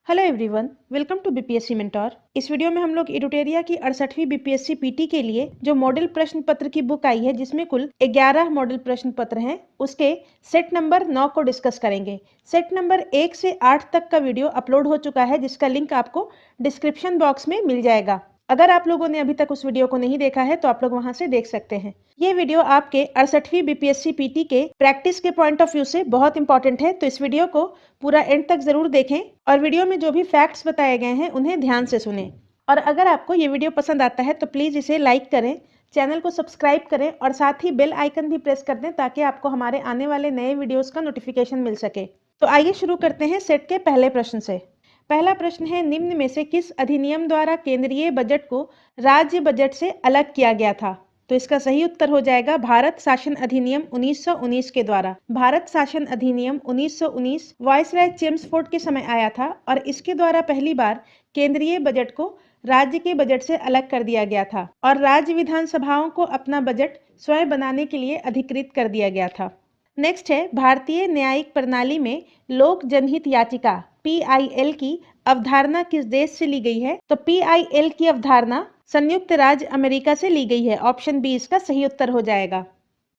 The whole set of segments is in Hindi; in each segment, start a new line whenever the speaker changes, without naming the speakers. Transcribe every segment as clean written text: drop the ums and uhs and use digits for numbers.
Hello everyone, welcome to BPSC mentor. इस वीडियो में हम लोग एडुटेरिया की 68वीं बीपीएससी पीटी के लिए जो मॉडल प्रश्न पत्र की बुक आई है, जिसमें कुल 11 मॉडल प्रश्न पत्र हैं, उसके सेट नंबर 9 को डिस्कस करेंगे। सेट नंबर 1 से 8 तक का वीडियो अपलोड हो चुका है, जिसका लिंक आपको डिस्क्रिप्शन बॉक्स में मिल जाएगा। अगर आप लोगों ने अभी तक उस वीडियो को नहीं देखा है तो आप लोग वहां से देख सकते हैं। ये वीडियो आपके 68वीं बीपीएससी पीटी के प्रैक्टिस के पॉइंट ऑफ व्यू से बहुत इंपॉर्टेंट है, तो इस वीडियो को पूरा एंड तक जरूर देखें और वीडियो में जो भी फैक्ट्स बताए गए हैं उन्हें ध्यान से सुनें। और अगर आपको ये वीडियो पसंद आता है तो प्लीज़ इसे लाइक करें, चैनल को सब्सक्राइब करें और साथ ही बेल आइकन भी प्रेस कर दें ताकि आपको हमारे आने वाले नए वीडियोस का नोटिफिकेशन मिल सके। तो आइए शुरू करते हैं सेट के पहले प्रश्न से। पहला प्रश्न है, निम्न में से किस अधिनियम द्वारा केंद्रीय बजट को राज्य बजट से अलग किया गया था? तो इसका सही उत्तर हो जाएगा भारत शासन अधिनियम 1919 के द्वारा। भारत शासन अधिनियम 1919 वायसराय चेम्सफोर्ड के समय आया था और इसके द्वारा पहली बार केंद्रीय बजट को राज्य के बजट से अलग कर दिया गया था और राज्य विधानसभाओं को अपना बजट स्वयं बनाने के लिए अधिकृत कर दिया गया था। नेक्स्ट है, भारतीय न्यायिक प्रणाली में लोक जनहित याचिका PIL की अवधारणा किस देश से ली गई है? तो PIL की अवधारणा संयुक्त राज्य अमेरिका से ली गई है। ऑप्शन बी इसका सही उत्तर हो जाएगा।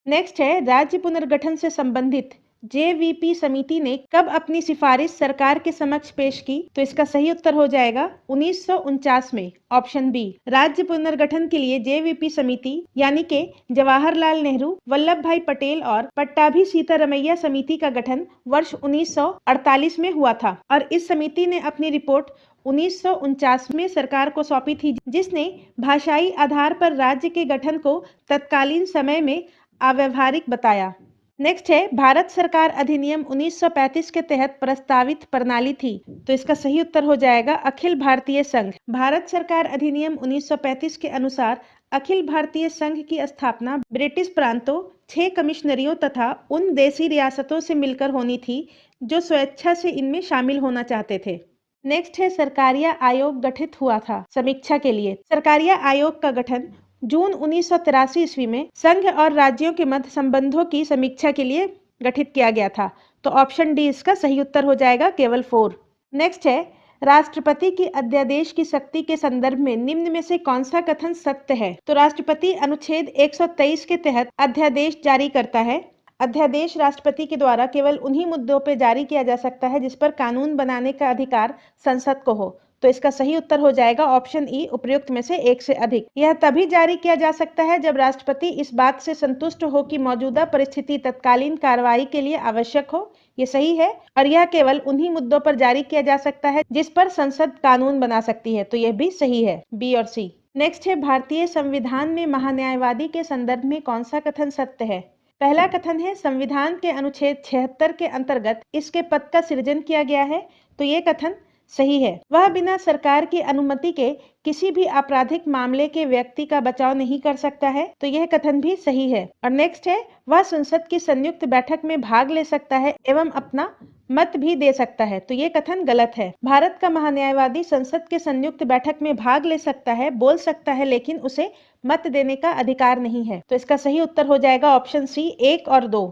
नेक्स्ट है, राज्य पुनर्गठन से संबंधित JVP समिति ने कब अपनी सिफारिश सरकार के समक्ष पेश की? तो इसका सही उत्तर हो जाएगा 1949 में। Option B. राज्य पुनर्गठन के लिए JVP समिति यानी कि जवाहरलाल नेहरू, वल्लभ भाई पटेल और पट्टाभी सीतारमैया समिति का गठन वर्ष 1948 में हुआ था और इस समिति ने अपनी रिपोर्ट 1949 में सरकार को सौंपी थी, जिसने भाषाई आधार पर राज्य के गठन को तत्कालीन समय में अव्यावहारिक बताया। नेक्स्ट है, भारत सरकार अधिनियम 1935 के तहत प्रस्तावित प्रणाली थी। तो इसका सही उत्तर हो जाएगा अखिल भारतीय संघ। भारत सरकार अधिनियम 1935 के अनुसार अखिल भारतीय संघ की स्थापना ब्रिटिश प्रांतों, 6 कमिश्नरियों तथा उन देशी रियासतों से मिलकर होनी थी जो स्वेच्छा से इनमें शामिल होना चाहते थे। नेक्स्ट है, सरकारिया आयोग गठित हुआ था समीक्षा के लिए। सरकारिया आयोग का गठन जून 1983 ईस्वी में संघ और राज्यों के मध्य संबंधों की समीक्षा के लिए गठित किया गया था। तो ऑप्शन डी इसका सही उत्तर हो जाएगा, केवल 4। नेक्स्ट है, राष्ट्रपति की अध्यादेश की शक्ति के संदर्भ में निम्न में से कौन सा कथन सत्य है? तो राष्ट्रपति अनुच्छेद 123 के तहत अध्यादेश जारी करता है। अध्यादेश राष्ट्रपति के द्वारा केवल उन्हीं मुद्दों पर जारी किया जा सकता है जिस पर कानून बनाने का अधिकार संसद को हो। तो इसका सही उत्तर हो जाएगा ऑप्शन ई, उपयुक्त में से एक से अधिक। यह तभी जारी किया जा सकता है जब राष्ट्रपति इस बात से संतुष्ट हो कि मौजूदा परिस्थिति तत्कालीन कार्रवाई के लिए आवश्यक हो। ये सही है और यह केवल उन्हीं मुद्दों पर जारी किया जा सकता है जिस पर संसद कानून बना सकती है। तो यह भी सही है, बी और सी। नेक्स्ट है, भारतीय संविधान में महान्यायवादी के संदर्भ में कौन सा कथन सत्य है? पहला कथन है, संविधान के अनुच्छेद 76 के अंतर्गत इसके पद का सृजन किया गया है। तो ये कथन सही है। वह बिना सरकार की अनुमति के किसी भी आपराधिक मामले के व्यक्ति का बचाव नहीं कर सकता है। तो यह कथन भी सही है। और नेक्स्ट है, वह संसद की संयुक्त बैठक में भाग ले सकता है एवं अपना मत भी दे सकता है। तो ये कथन गलत है। भारत का महान्यायवादी संसद के संयुक्त बैठक में भाग ले सकता है, बोल सकता है, लेकिन उसे मत देने का अधिकार नहीं है। तो इसका सही उत्तर हो जाएगा ऑप्शन सी, 1 और 2।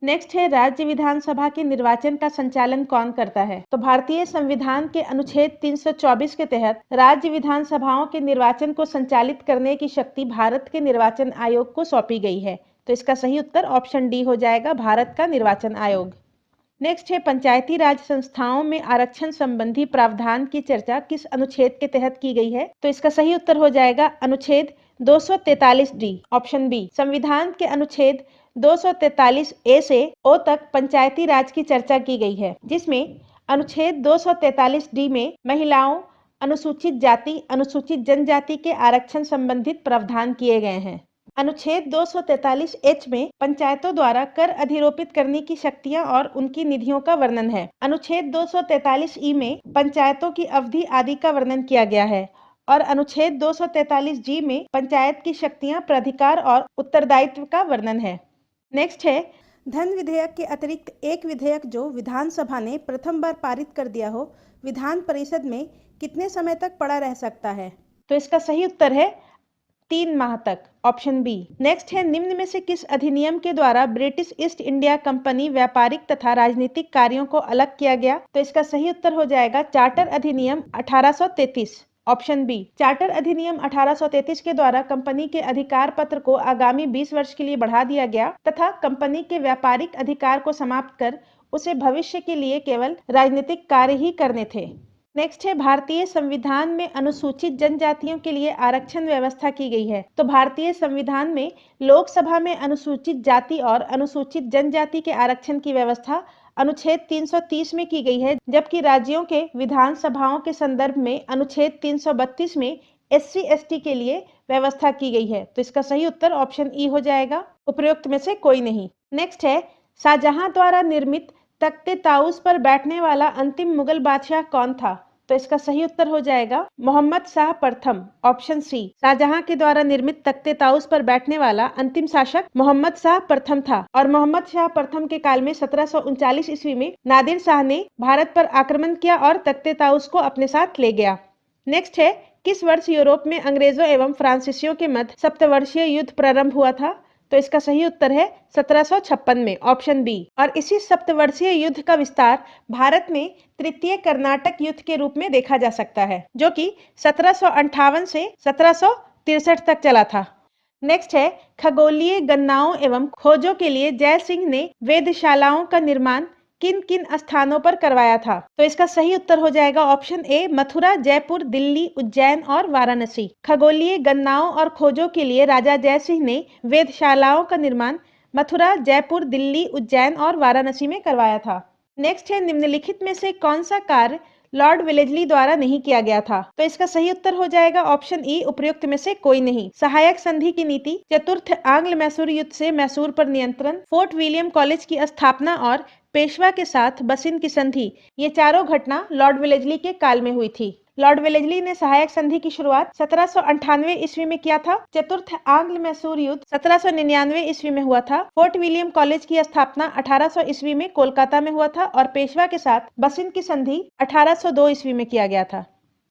नेक्स्ट है, राज्य विधानसभा के निर्वाचन का संचालन कौन करता है? तो भारतीय संविधान के अनुच्छेद 324 के तहत राज्य विधानसभाओं के निर्वाचन को संचालित करने की शक्ति भारत के निर्वाचन आयोग को सौंपी गई है। तो इसका सही उत्तर ऑप्शन डी हो जाएगा, भारत का निर्वाचन आयोग। नेक्स्ट है, पंचायती राज संस्थाओं में आरक्षण संबंधी प्रावधान की चर्चा किस अनुच्छेद के तहत की गई है? तो इसका सही उत्तर हो जाएगा अनुच्छेद 243D, ऑप्शन बी। संविधान के अनुच्छेद 243A से O तक पंचायती राज की चर्चा की गई है, जिसमें अनुच्छेद 243D में महिलाओं, अनुसूचित जाति, अनुसूचित जनजाति के आरक्षण संबंधित प्रावधान किए गए हैं। अनुच्छेद 243H में पंचायतों द्वारा कर अधिरोपित करने की शक्तियां और उनकी निधियों का वर्णन है। अनुच्छेद 243E में पंचायतों की अवधि आदि का वर्णन किया गया है और अनुच्छेद 243G में पंचायत की शक्तियां, प्राधिकार और उत्तरदायित्व का वर्णन है। नेक्स्ट है, धन विधेयक के अतिरिक्त एक विधेयक जो विधानसभा ने प्रथम बार पारित कर दिया हो, विधान परिषद में कितने समय तक पड़ा रह सकता है? तो इसका सही उत्तर है 3 माह तक, ऑप्शन बी। नेक्स्ट है, निम्न में से किस अधिनियम के द्वारा ब्रिटिश ईस्ट इंडिया कंपनी व्यापारिक तथा राजनीतिक कार्यों को अलग किया गया? तो इसका सही उत्तर हो जाएगा चार्टर अधिनियम 1833, ऑप्शन बी। चार्टर अधिनियम 1833 के द्वारा कंपनी के अधिकार पत्र को आगामी 20 वर्ष के लिए बढ़ा दिया गया तथा कंपनी के व्यापारिक अधिकार को समाप्त कर उसे भविष्य के लिए केवल राजनीतिक कार्य ही करने थे। नेक्स्ट है, भारतीय संविधान में अनुसूचित जनजातियों के लिए आरक्षण व्यवस्था की गई है। तो भारतीय संविधान में लोकसभा में अनुसूचित जाति और अनुसूचित जनजाति के आरक्षण की व्यवस्था अनुच्छेद 330 में की गई है, जबकि राज्यों के विधानसभाओं के संदर्भ में अनुच्छेद 332 में SC ST के लिए व्यवस्था की गई है। तो इसका सही उत्तर ऑप्शन ई हो जाएगा, उपरोक्त में से कोई नहीं। नेक्स्ट है, शाहजहां द्वारा निर्मित तख्ते ताउस पर बैठने वाला अंतिम मुगल बादशाह कौन था? तो इसका सही उत्तर हो जाएगा मोहम्मद शाह प्रथम, ऑप्शन सी। शाहजहां के द्वारा निर्मित तख्ते ताउस पर बैठने वाला अंतिम शासक मोहम्मद शाह प्रथम था और मोहम्मद शाह प्रथम के काल में 1739 ईस्वी में नादिर शाह ने भारत पर आक्रमण किया और तख्ते ताउस को अपने साथ ले गया। नेक्स्ट है, किस वर्ष यूरोप में अंग्रेजों एवं फ्रांसीसियों के मध्य सप्तवर्षीय युद्ध प्रारंभ हुआ था? तो इसका सही उत्तर है 1756 में, ऑप्शन बी। और इसी सप्तवर्षीय युद्ध का विस्तार भारत में तृतीय कर्नाटक युद्ध के रूप में देखा जा सकता है, जो कि 1758 से 1763 तक चला था। नेक्स्ट है, खगोलीय गणनाओं एवं खोजों के लिए जय सिंह ने वेधशालाओं का निर्माण किन किन स्थानों पर करवाया था? तो इसका सही उत्तर हो जाएगा ऑप्शन ए, मथुरा, जयपुर, दिल्ली, उज्जैन और वाराणसी। खगोलीय गणनाओं और खोजों के लिए राजा जय सिंह ने वेधशालाओं का निर्माण मथुरा, जयपुर, दिल्ली, उज्जैन और वाराणसी में करवाया था। नेक्स्ट है, निम्नलिखित में से कौन सा कार्य लॉर्ड वेलेस्ली द्वारा नहीं किया गया था? तो इसका सही उत्तर हो जाएगा ऑप्शन ई, उपयुक्त में से कोई नहीं। सहायक संधि की नीति, चतुर्थ आंग्ल मैसूर युद्ध से मैसूर पर नियंत्रण, फोर्ट विलियम कॉलेज की स्थापना और पेशवा के साथ बसिन की संधि, ये चारों घटना लॉर्ड वेलेस्ली के काल में हुई थी। लॉर्ड वेलेस्ली ने सहायक संधि की शुरुआत 1798 ईस्वी में किया था। चतुर्थ आंग्ल मैसूर युद्ध 1799 ईस्वी में हुआ था। फोर्ट विलियम कॉलेज की स्थापना 1800 ईस्वी में कोलकाता में हुआ था और पेशवा के साथ बसिन की संधि 1802 ईस्वी में किया गया था।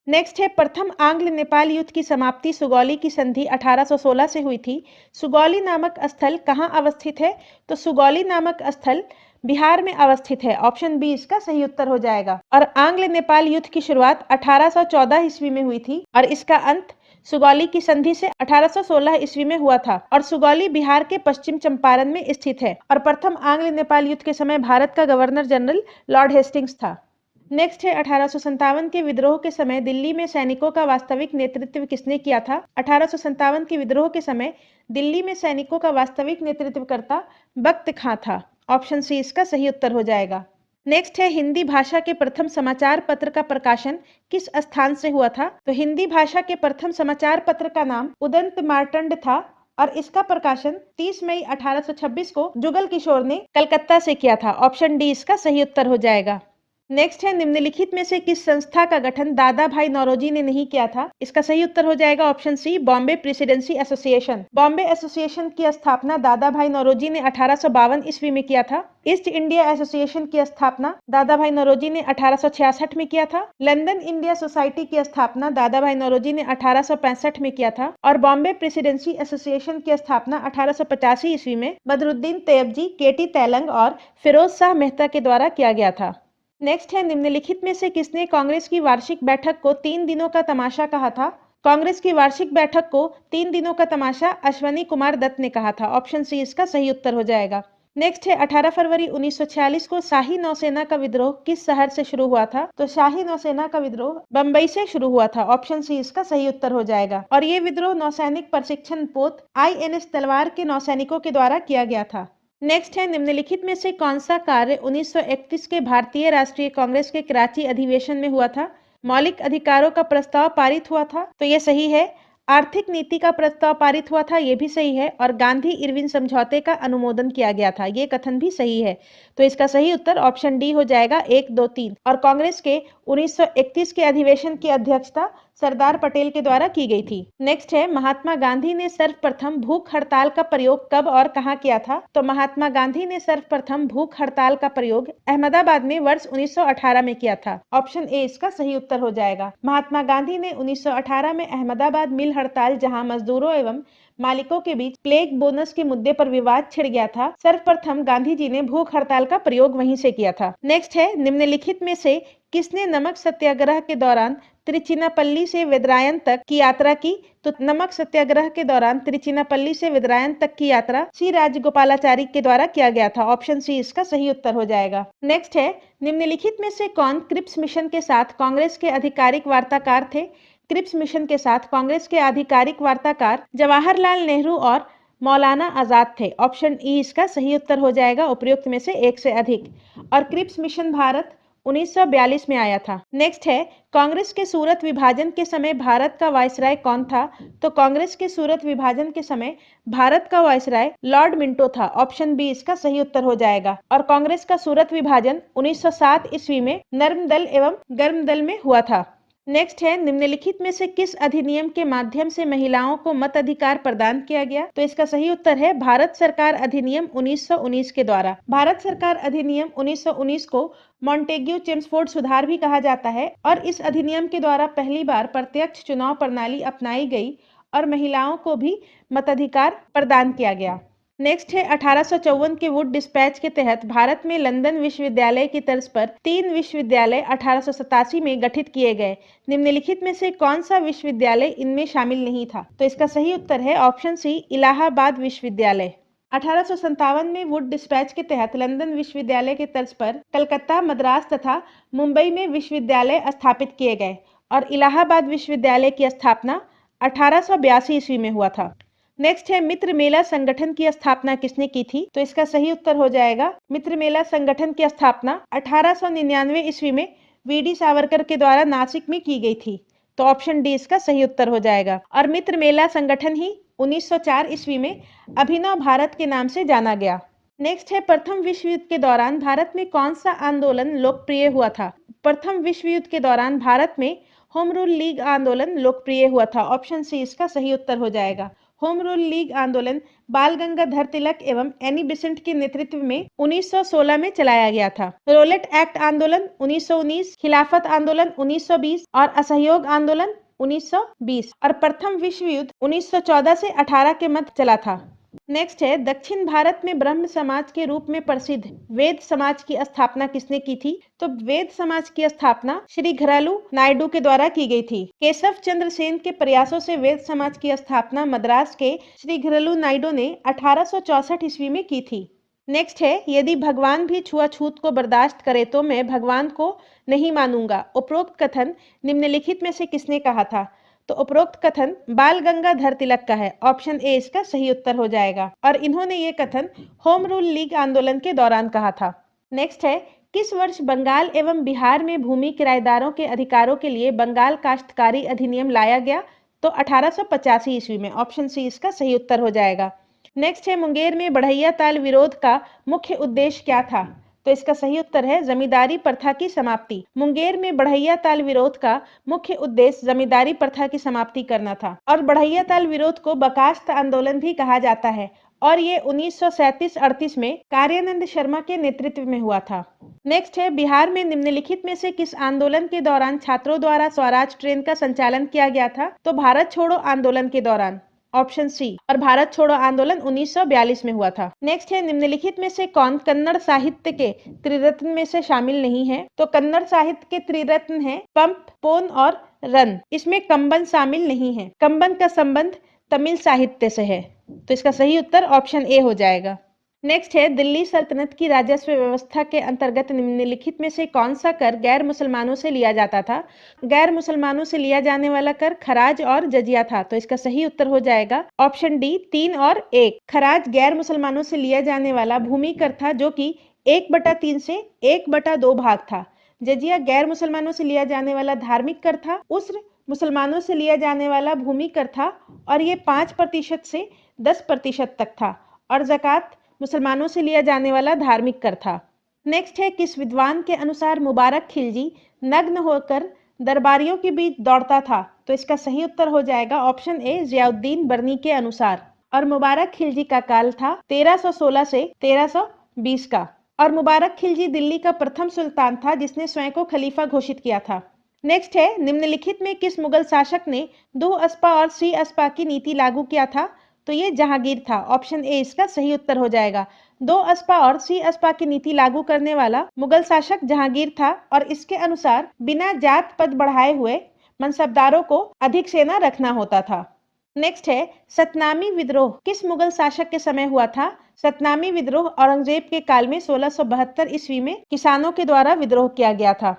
नेक्स्ट है, प्रथम आंग्ल नेपाल युद्ध की समाप्ति सुगौली की संधि 1816 से हुई थी। सुगौली नामक स्थल कहाँ अवस्थित है? तो सुगौली नामक स्थल बिहार में अवस्थित है, ऑप्शन बी इसका सही उत्तर हो जाएगा। और आंग्ल नेपाल युद्ध की शुरुआत 1814 ईस्वी में हुई थी और इसका अंत सुगौली की संधि से 1816 ईस्वी में हुआ था और सुगौली बिहार के पश्चिम चंपारण में स्थित है और प्रथम आंग्ल नेपाल युद्ध के समय भारत का गवर्नर जनरल लॉर्ड हेस्टिंग्स था। नेक्स्ट है, 1857 के विद्रोह के समय दिल्ली में सैनिकों का वास्तविक नेतृत्व किसने किया था? 1857 के विद्रोह के समय दिल्ली में सैनिकों का वास्तविक नेतृत्वकर्ता बख्त खां था, ऑप्शन सी इसका सही उत्तर हो जाएगा। नेक्स्ट है, हिंदी भाषा के प्रथम समाचार पत्र का प्रकाशन किस स्थान से हुआ था? तो हिंदी भाषा के प्रथम समाचार पत्र का नाम उदंत मार्तंड था और इसका प्रकाशन 30 मई 1826 को जुगल किशोर ने कलकत्ता से किया था, ऑप्शन डी इसका सही उत्तर हो जाएगा। नेक्स्ट है, निम्नलिखित में से किस संस्था का गठन दादा भाई नौरोजी ने नहीं किया था? इसका सही उत्तर हो जाएगा option C, Bombay presidency association. Bombay association की स्थापना दादा भाई नौरोजी ने 1852 ईस्वी में किया था। ईस्ट इंडिया एसोसिएशन की स्थापना दादा भाई नौरोजी ने 1866 में किया था। लंदन इंडिया सोसाइटी की स्थापना दादा भाई नौरोजी ने 1865 में किया था और बॉम्बे प्रेसिडेंसी एसोसिएशन की स्थापना 1885 ईस्वी में बदरुद्दीन तैयबजी, केटी तैलंग और फिरोज शाह मेहता के द्वारा किया गया था। नेक्स्ट है, निम्नलिखित में से किसने कांग्रेस की वार्षिक बैठक को 3 दिनों का तमाशा कहा था? कांग्रेस की वार्षिक बैठक को 3 दिनों का तमाशा अश्वनी कुमार दत्त ने कहा था, ऑप्शन सी इसका सही उत्तर हो जाएगा। नेक्स्ट है, 18 फरवरी 1946 को शाही नौसेना का विद्रोह किस शहर से शुरू हुआ था? तो शाही नौसेना का विद्रोह बंबई से शुरू हुआ था, ऑप्शन सी इसका सही उत्तर हो जाएगा। और ये विद्रोह नौसैनिक प्रशिक्षण पोत INS तलवार के नौसैनिकों के द्वारा किया गया था। नेक्स्ट है, निम्नलिखित में से कौन सा कार्य 1931 के भारतीय राष्ट्रीय कांग्रेस के कराची अधिवेशन में हुआ था? मौलिक अधिकारों का प्रस्ताव पारित हुआ था, तो ये सही है। आर्थिक नीति का प्रस्ताव पारित हुआ था, ये भी सही है। और गांधी इरविन समझौते का अनुमोदन किया गया था, ये कथन भी सही है। तो इसका सही उत्तर ऑप्शन डी हो जाएगा, 1, 2, 3। और कांग्रेस के 1931 के अधिवेशन की अध्यक्षता सरदार पटेल के द्वारा की गई थी। नेक्स्ट है, महात्मा गांधी ने सर्वप्रथम भूख हड़ताल का प्रयोग कब और कहां किया था? तो महात्मा गांधी ने सर्वप्रथम भूख हड़ताल का प्रयोग अहमदाबाद में वर्ष 1918 में किया था। ऑप्शन ए इसका सही उत्तर हो जाएगा। महात्मा गांधी ने 1918 में अहमदाबाद मिल हड़ताल, जहां मजदूरों एवं मालिकों के बीच प्लेग बोनस के मुद्दे पर विवाद छिड़ गया था, सर्वप्रथम गांधी जी ने भूख हड़ताल का प्रयोग वहीं से किया था। नेक्स्ट है, निम्नलिखित में से किसने नमक सत्याग्रह के दौरान त्रिचिनापल्ली से वेदरायन तक की यात्रा की? तो नमक सत्याग्रह के दौरान त्रिचिनापल्ली से वेदरायन तक की यात्रा सी राजगोपालाचारी के द्वारा किया गया था। ऑप्शन सी इसका सही उत्तर हो जाएगा। नेक्स्ट है, निम्नलिखित में से कौन क्रिप्स मिशन के साथ कांग्रेस के आधिकारिक वार्ताकार थे? क्रिप्स मिशन के साथ कांग्रेस के आधिकारिक वार्ताकार जवाहरलाल नेहरू और मौलाना आजाद थे। ऑप्शन ई इसका सही उत्तर हो जाएगा, उपयुक्त में से एक से अधिक। और क्रिप्स मिशन भारत 1942 में आया था। नेक्स्ट है, कांग्रेस के सूरत विभाजन के समय भारत का वायसराय कौन था? तो कांग्रेस के सूरत विभाजन के समय भारत का वायसराय लॉर्ड मिंटो था। ऑप्शन बी इसका सही उत्तर हो जाएगा। और कांग्रेस का सूरत विभाजन 1907 ईस्वी में नर्म दल एवं गर्म दल में हुआ था। नेक्स्ट है, निम्नलिखित में से किस अधिनियम के माध्यम से महिलाओं को मताधिकार प्रदान किया गया? तो इसका सही उत्तर है भारत सरकार अधिनियम 1919 के द्वारा। भारत सरकार अधिनियम 1919 को मॉन्टेग्यू चेम्सफोर्ड सुधार भी कहा जाता है और इस अधिनियम के द्वारा पहली बार प्रत्यक्ष चुनाव प्रणाली अपनाई गई और महिलाओं को भी मताधिकार प्रदान किया गया। नेक्स्ट है, 1854 के वुड डिस्पैच के तहत भारत में लंदन विश्वविद्यालय की तर्ज पर 3 विश्वविद्यालय 1887 में गठित किए गए। निम्नलिखित में से कौन सा विश्वविद्यालय इनमें शामिल नहीं था? तो इसका सही उत्तर है ऑप्शन सी, इलाहाबाद विश्वविद्यालय। 1857 में वुड डिस्पैच के तहत लंदन विश्वविद्यालय के तर्ज पर कलकत्ता, मद्रास तथा मुंबई में विश्वविद्यालय स्थापित किए गए और इलाहाबाद विश्वविद्यालय की स्थापना 1882 ईस्वी में हुआ था। नेक्स्ट है, मित्र मेला संगठन की स्थापना किसने की थी? तो इसका सही उत्तर हो जाएगा, मित्र मेला संगठन की स्थापना 1899 ईस्वी में वीडी सावरकर के द्वारा नासिक में की गई थी। तो ऑप्शन डी इसका सही उत्तर हो जाएगा। और मित्र मेला संगठन ही 1904 ईस्वी में अभिनव भारत के नाम से जाना गया। नेक्स्ट है, प्रथम विश्व युद्ध के दौरान भारत में कौन सा आंदोलन लोकप्रिय हुआ था? प्रथम विश्व युद्ध के दौरान भारत में होम रूल लीग आंदोलन लोकप्रिय हुआ था। ऑप्शन सी इसका सही उत्तर हो जाएगा। होम रूल लीग आंदोलन बाल गंगाधर तिलक एवं एनी बेसेंट के नेतृत्व में 1916 में चलाया गया था। रोलेट एक्ट आंदोलन 1919, खिलाफत आंदोलन 1920 और असहयोग आंदोलन 1920 और प्रथम विश्व युद्ध 1914 से 18 के मध्य चला था। नेक्स्ट है, दक्षिण भारत में ब्रह्म समाज के रूप में प्रसिद्ध वेद समाज की स्थापना किसने की थी? तो वेद समाज की स्थापना श्री घरालू नायडू के द्वारा की गई थी। केशव चंद्र सेन के प्रयासों से वेद समाज की स्थापना मद्रास के श्री घरालू नायडू ने 1864 ईस्वी में की थी। नेक्स्ट है, यदि भगवान भी छुआछूत को बर्दाश्त करे तो मैं भगवान को नहीं मानूंगा। उपरोक्त कथन निम्नलिखित में से किसने कहा था? तो उपरोक्त कथन बाल गंगाधर तिलक का है। ऑप्शन ए इसका सही उत्तर हो जाएगा और इन्होंने ये कथन होम रूल लीग आंदोलन के दौरान कहा था। नेक्स्ट है, किस वर्ष बंगाल एवं बिहार में भूमि किराएदारों के अधिकारों के लिए बंगाल काश्तकारी अधिनियम लाया गया? तो 1885 ईस्वी में। ऑप्शन सी इसका सही उत्तर हो जाएगा। नेक्स्ट है, मुंगेर में बढ़ैया ताल विरोध का मुख्य उद्देश्य क्या था? तो इसका सही उत्तर है जमींदारी प्रथा की समाप्ति। मुंगेर में बढ़ैया ताल विरोध का मुख्य उद्देश्य जमींदारी प्रथा की समाप्ति करना था और बढ़ैया ताल विरोध को बकास्त आंदोलन भी कहा जाता है और ये 1937-38 में कार्यानंद शर्मा के नेतृत्व में हुआ था। नेक्स्ट है, बिहार में निम्नलिखित में से किस आंदोलन के दौरान छात्रों द्वारा स्वराज ट्रेन का संचालन किया गया था? तो भारत छोड़ो आंदोलन के दौरान। Option C. और भारत छोड़ो आंदोलन 1942 में हुआ था। नेक्स्ट है, निम्नलिखित में से कौन कन्नड़ साहित्य के त्रिरत्न में से शामिल नहीं है? तो कन्नड़ साहित्य के त्रिरत्न हैं पंप, पोन और रन। इसमें कंबन शामिल नहीं है। कंबन का संबंध तमिल साहित्य से है। तो इसका सही उत्तर ऑप्शन ए हो जाएगा। नेक्स्ट है, दिल्ली सल्तनत की राजस्व व्यवस्था के अंतर्गत निम्नलिखित में से कौन सा कर गैर मुसलमानों से लिया जाता था? गैर मुसलमानों से लिया जाने वाला कर खराज और जजिया था। तो इसका सही उत्तर हो जाएगा ऑप्शन डी 3 और 1। खराज गैर मुसलमानों से लिया जाने वाला भूमि कर था जो कि 1/3 से 1/2 भाग था। जजिया गैर मुसलमानों से लिया जाने वाला धार्मिक कर था। उस्र मुसलमानों से लिया जाने वाला भूमि कर था और ये 5% से 10% तक था और ज़कात मुसलमानों से लिया जाने वाला धार्मिक कर था। नेक्स्ट है, किस विद्वान के अनुसार मुबारक खिलजी नग्न होकर दरबारियों के बीच दौड़ता था? तो इसका सही उत्तर हो जाएगा ऑप्शन ए जियाउद्दीन बर्नी के अनुसार। और मुबारक खिलजी का काल था 1316 से 1320 का। और मुबारक खिलजी दिल्ली का प्रथम सुल्तान था जिसने स्वयं को खलीफा घोषित किया था। नेक्स्ट है, निम्नलिखित में किस मुगल शासक ने दो अस्पा और सी अस्पा की नीति लागू किया था? तो ये जहांगीर था। ऑप्शन ए इसका सही उत्तर हो जाएगा। दो अस्पा और सी अस्पा की नीति लागू करने वाला मुगल शासक जहांगीर था और इसके अनुसार बिना जात पद बढ़ाए हुए मनसबदारों को अधिक सेना रखना होता था। नेक्स्ट है, सतनामी विद्रोह किस मुगल शासक के समय हुआ था? सतनामी विद्रोह औरंगजेब के काल में 1672 ईस्वी में किसानों के द्वारा विद्रोह किया गया था।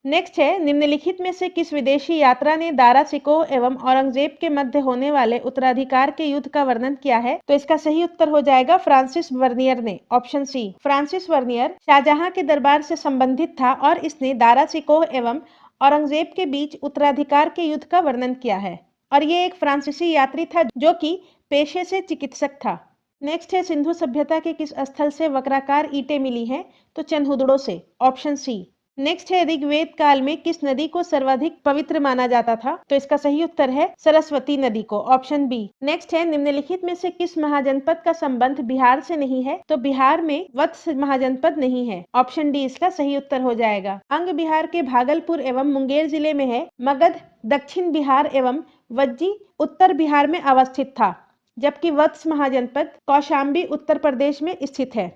नेक्स्ट है, निम्नलिखित में से किस विदेशी यात्रा ने दारा शिकोह एवं औरंगजेब के मध्य होने वाले उत्तराधिकार के युद्ध का वर्णन किया है? तो इसका सही उत्तर हो जाएगा फ्रांसिस वर्नियर ने। Option C. Francis Bernier Shah Jahan के दरबार से संबंधित था और इसने दारा शिकोह एवं औरंगजेब के बीच उत्तराधिकार के युद्ध का वर्णन किया है। और ये एक फ्रांसीसी यात्री था जो कि पेशे से चिकित्सक था। नेक्स्ट है, सिंधु सभ्यता के किस स्थल से वक्राकार ईंटें मिली हैं? तो चनहुदड़ो से। Option C. नेक्स्ट है, ऋग्वेद काल में किस नदी को सर्वाधिक पवित्र माना जाता था? तो इसका सही उत्तर है सरस्वती नदी को। Option B. नेक्स्ट है, निम्नलिखित में से किस महाजनपद का संबंध बिहार से नहीं है? तो बिहार में वत्स महाजनपद नहीं है। ऑप्शन डी इसका सही उत्तर हो जाएगा। अंग बिहार के भागलपुर एवं मुंगेर जिले में है। मगध दक्षिण बिहार एवं वज्जी उत्तर बिहार में अवस्थित था, जबकि वत्स महाजनपद कौशाम्बी उत्तर प्रदेश में स्थित है।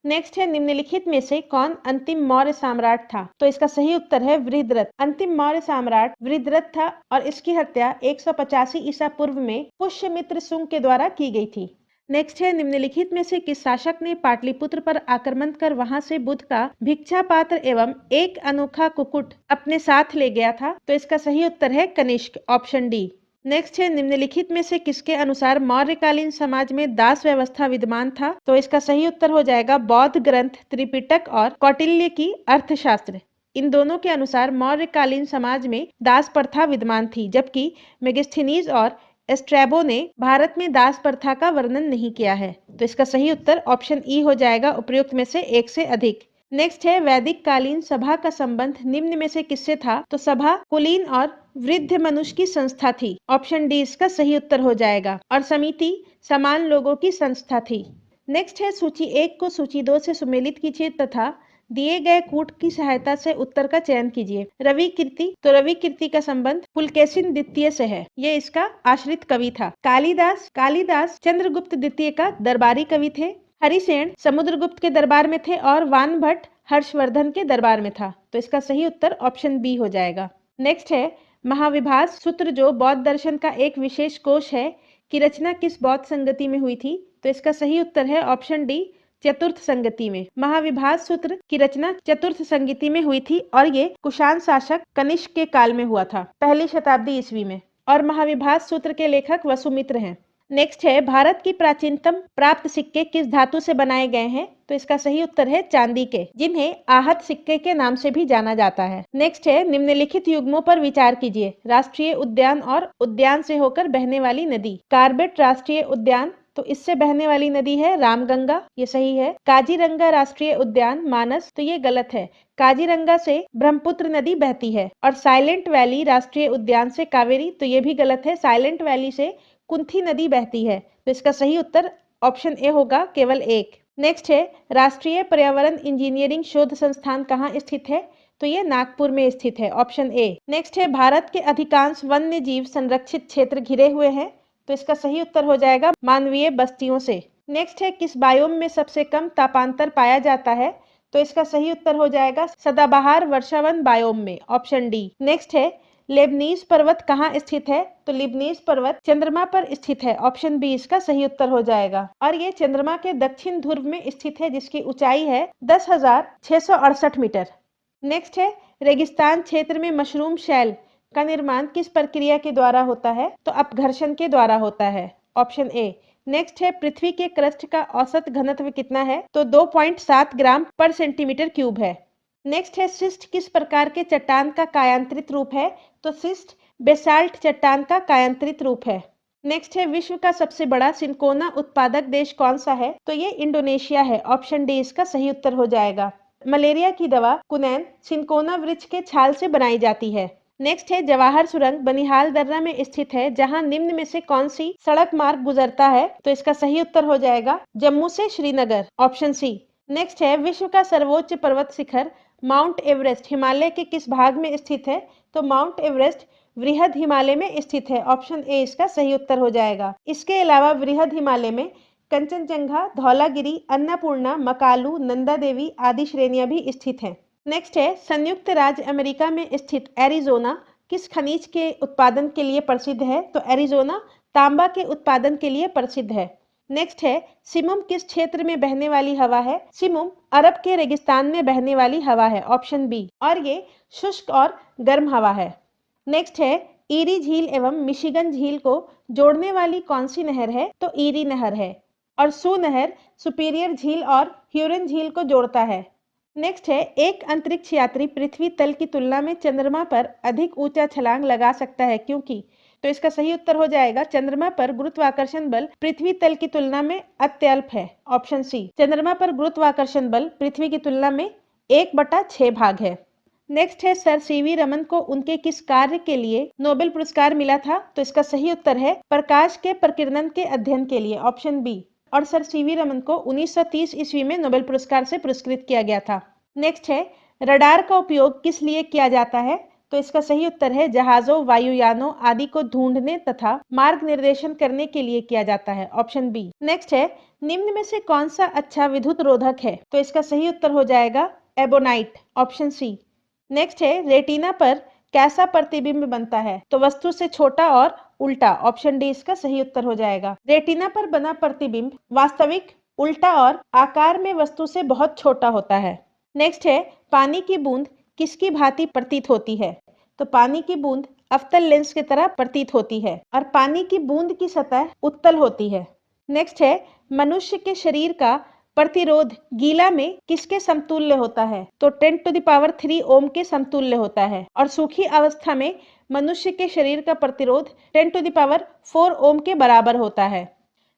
नेक्स्ट है, निम्नलिखित में से कौन अंतिम मौर्य सम्राट था? तो इसका सही उत्तर है वृद्धरथ। अंतिम मौर्य सम्राट वृद्धरथ था और इसकी हत्या 185 ईसा पूर्व में पुष्यमित्र शुंग के द्वारा की गई थी। नेक्स्ट है, निम्नलिखित में से किस शासक ने पाटलिपुत्र पर आक्रमण कर वहां से बुद्ध का भिक्षा पात्र एवं एक अनोखा कुक्कुट अपने साथ ले गया था? तो इसका सही उत्तर है कनिष्क। Option D. नेक्स्ट है, निम्नलिखित में से किसके अनुसार मौर्यकालीन समाज में दास व्यवस्था विद्यमान था? तो इसका सही उत्तर हो जाएगा बौद्ध ग्रंथ त्रिपिटक और कौटिल्य की अर्थशास्त्र। इन दोनों के अनुसार मौर्यकालीन समाज में दास प्रथा विद्यमान थी, जबकि मेगास्थनीज और एस्ट्रैबो ने भारत में दास प्रथा का वर्णन नहीं किया है। तो इसका सही उत्तर ऑप्शन ई हो जाएगा, उपयुक्त में से एक से अधिक। नेक्स्ट है, वैदिक कालीन सभा का संबंध निम्न में से किससे था? तो सभा कुलीन और वृद्ध मनुष्य की संस्था थी। ऑप्शन डी इसका सही उत्तर हो जाएगा। और समिति समान लोगों की संस्था थी। नेक्स्ट है, सूची 1 को सूची 2 से सुमेलित कीजिए तथा दिए गए कूट की सहायता से उत्तर का चयन कीजिए। रवि कीर्ति, तो रवि कीर्ति का संबंध पुलकेशिन द्वितीय से है। ये इसका आश्रित कवि था। कालिदास चंद्रगुप्त द्वितीय का दरबारी कवि थे। हरिसेन समुद्रगुप्त के दरबार में थे और वान भट्ट हर्षवर्धन के दरबार में था। तो इसका सही उत्तर ऑप्शन बी हो जाएगा। नेक्स्ट है, महाविभास सूत्र जो बौद्ध दर्शन का एक विशेष कोश है की रचना किस बौद्ध संगति में हुई थी? तो इसका सही उत्तर है ऑप्शन डी चतुर्थ संगति में। महाविभास सूत्र की रचना चतुर्थ संगति में हुई थी और ये कुषाण शासक कनिष्क के काल में हुआ था, 1ली शताब्दी ईस्वी में। और महाविभास सूत्र के लेखक वसुमित्र हैं। नेक्स्ट है, भारत की प्राचीनतम प्राप्त सिक्के किस धातु से बनाए गए हैं? तो इसका सही उत्तर है चांदी के, जिन्हें आहत सिक्के के नाम से भी जाना जाता है। नेक्स्ट है, निम्नलिखित युग्मों पर विचार कीजिए। राष्ट्रीय उद्यान और उद्यान से होकर बहने वाली नदी। कार्बेट राष्ट्रीय उद्यान, तो इससे बहने वाली नदी है रामगंगा, ये सही है। काजीरंगा राष्ट्रीय उद्यान मानस, तो ये गलत है। काजीरंगा से ब्रह्मपुत्र नदी बहती है। और साइलेंट वैली राष्ट्रीय उद्यान से कावेरी, तो ये भी गलत है। साइलेंट वैली से कुंथी नदी बहती है। तो इसका सही उत्तर ऑप्शन ए होगा, केवल एक। नेक्स्ट है, राष्ट्रीय पर्यावरण इंजीनियरिंग शोध संस्थान कहाँ स्थित है? तो ये नागपुर में स्थित है। Option A. नेक्स्ट है, भारत के अधिकांश वन्य जीव संरक्षित क्षेत्र घिरे हुए हैं। तो इसका सही उत्तर हो जाएगा मानवीय बस्तियों से। नेक्स्ट है, किस बायोम में सबसे कम तापांतर पाया जाता है? तो इसका सही उत्तर हो जाएगा सदाबहार वर्षावन बायोम में। Option D. नेक्स्ट है, लेबनीज पर्वत कहाँ स्थित है? तो लेबनीज पर्वत चंद्रमा पर स्थित है। ऑप्शन बी इसका सही उत्तर हो जाएगा। और ये चंद्रमा के दक्षिण ध्रुव में स्थित है, जिसकी ऊंचाई है 10,668 मीटर। नेक्स्ट है, रेगिस्तान क्षेत्र में मशरूम शैल का निर्माण किस प्रक्रिया के द्वारा होता है? तो अपघर्षण के द्वारा होता है। Option A. नेक्स्ट है, पृथ्वी के क्रस्ट का औसत घनत्व कितना है? तो 2.7 ग्राम पर सेंटीमीटर क्यूब है। नेक्स्ट है, सिस्ट किस प्रकार के चट्टान का कायांतरित रूप है? तो सिस्ट बेसाल्ट चट्टान का कायांतरित रूप है। नेक्स्ट है, विश्व का सबसे बड़ा सिनकोना उत्पादक देश कौन सा है? तो ये इंडोनेशिया है। ऑप्शन डी इसका सही उत्तर हो जाएगा। मलेरिया की दवा कुनैन सिनकोना वृक्ष के छाल से बनाई जाती है। नेक्स्ट है जवाहर सुरंग बनिहाल दर्रा में स्थित है, जहां निम्न में से कौन सी सड़क मार्ग गुजरता है? तो इसका सही उत्तर हो जाएगा जम्मू से श्रीनगर, ऑप्शन सी। नेक्स्ट है विश्व का सर्वोच्च पर्वत शिखर माउंट एवरेस्ट हिमालय के किस भाग में स्थित है? तो माउंट एवरेस्ट वृहद हिमालय में स्थित है, ऑप्शन ए इसका सही उत्तर हो जाएगा। इसके अलावा वृहद हिमालय में कंचनजंगा, धौलागिरी, अन्नपूर्णा, मकालू, नंदा देवी आदि श्रेणियां भी स्थित हैं। नेक्स्ट है संयुक्त राज्य अमेरिका में स्थित एरिजोना किस खनिज के उत्पादन के लिए प्रसिद्ध है? तो एरिजोना तांबा के उत्पादन के लिए प्रसिद्ध है। नेक्स्ट है सिमुम किस क्षेत्र में बहने वाली हवा है? सिमुम अरब के रेगिस्तान में बहने वाली हवा है, ऑप्शन बी, और ये शुष्क और गर्म हवा है। नेक्स्ट है ईरी झील एवं मिशिगन झील को जोड़ने वाली कौन सी नहर है? तो ईरी नहर है। और सू नहर सुपीरियर झील और ह्यूरन झील को जोड़ता है। नेक्स्ट है एक अंतरिक्ष यात्री पृथ्वी तल की तुलना में चंद्रमा पर अधिक ऊंचा छलांग लगा सकता है, क्योंकि? तो इसका सही उत्तर हो जाएगा चंद्रमा पर गुरुत्वाकर्षण बल पृथ्वी तल की तुलना में अत्यल्प है, ऑप्शन सी। चंद्रमा पर गुरुत्वाकर्षण बल पृथ्वी की तुलना में 1/6 भाग है। नेक्स्ट है सर सीवी रमन को उनके किस कार्य के लिए नोबेल पुरस्कार मिला था? तो इसका सही उत्तर है प्रकाश के प्रकीर्णन के अध्ययन के लिए, ऑप्शन बी। और सर सीवी रमन को 1930 ईस्वी में नोबेल पुरस्कार से पुरस्कृत किया गया था। नेक्स्ट है रडार का उपयोग किस लिए किया जाता है? तो इसका सही उत्तर है जहाजों, वायुयानों आदि को ढूंढने तथा मार्ग निर्देशन करने के लिए किया जाता है, ऑप्शन बी। नेक्स्ट है निम्न में से कौन सा अच्छा विद्युत रोधक है? तो इसका सही उत्तर हो जाएगा एबोनाइट, ऑप्शन सी। नेक्स्ट है रेटिना पर कैसा प्रतिबिंब बनता है? तो वस्तु से छोटा और उल्टा, ऑप्शन डी इसका सही उत्तर हो जाएगा। रेटिना पर बना प्रतिबिंब वास्तविक, उल्टा और आकार में वस्तु से बहुत छोटा होता है। नेक्स्ट है पानी की बूंद किसकी भांति प्रतीत होती है? तो पानी की बूंद अवतल लेंस की तरह प्रतीत होती है और पानी की बूंद की सतह उत्तल होती है। नेक्स्ट है मनुष्य के शरीर का प्रतिरोध गीला में किसके समतुल्य होता है? तो 10⁻³ ओम के समतुल्य होता है। और सूखी अवस्था में मनुष्य के शरीर का प्रतिरोध 10⁴ ओम के बराबर होता है।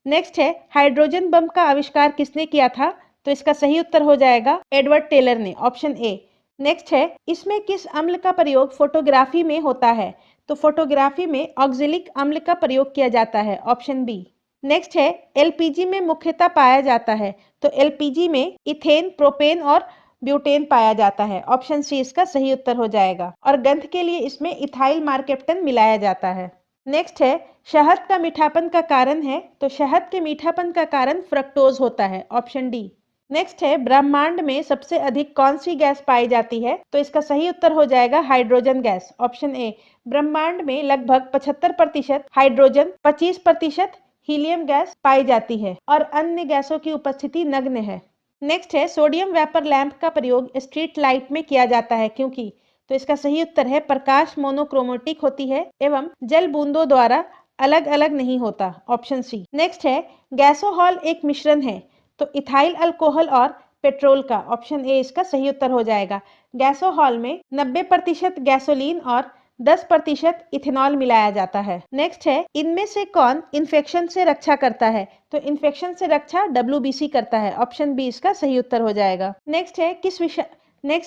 नेक्स्ट है हाइड्रोजन बम का आविष्कार किसने किया था? तो इसका सही उत्तर हो जाएगा एडवर्ड टेलर ने, ऑप्शन ए। नेक्स्ट है इसमें किस अम्ल का प्रयोग फोटोग्राफी में होता है? तो फोटोग्राफी में ऑक्जेलिक अम्ल का प्रयोग किया जाता है, ऑप्शन बी। नेक्स्ट है एलपीजी में मुख्यतः पाया जाता है, तो एलपीजी में इथेन, प्रोपेन और ब्यूटेन पाया जाता है, ऑप्शन सी इसका सही उत्तर हो जाएगा। और गंध के लिए इसमें इथाइल मार्केप्टन मिलाया जाता है। नेक्स्ट है शहद का मीठापन का कारण है, तो शहद के मीठापन का कारण फ्रक्टोज होता है, ऑप्शन डी। नेक्स्ट है ब्रह्मांड में सबसे अधिक कौन सी गैस पाई जाती है? तो इसका सही उत्तर हो जाएगा हाइड्रोजन गैस, ऑप्शन ए। ब्रह्मांड में लगभग 75% हाइड्रोजन, 25% हीलियम गैस पाई जाती है और अन्य गैसों की उपस्थिति नगण्य है। नेक्स्ट है सोडियम वेपर लैंप का प्रयोग स्ट्रीट लाइट में किया जाता है, क्योंकि? तो इसका सही उत्तर है प्रकाश मोनोक्रोमेटिक होती है एवं जल बूंदों द्वारा अलग अलग नहीं होता, ऑप्शन सी। नेक्स्ट है गैसोहॉल एक मिश्रण है, तो इथाइल अल्कोहल और पेट्रोल का, ऑप्शन ए इसका सही उत्तर हो जाएगा। गैसोहॉल में 90% गैसोलीन और 10% इथेनॉल मिलाया जाता है। नेक्स्ट है इनमें से कौन इन्फेक्शन से रक्षा करता है? तो इन्फेक्शन से रक्षा WBC करता है, ऑप्शन बी इसका सही उत्तर हो जाएगा। नेक्स्ट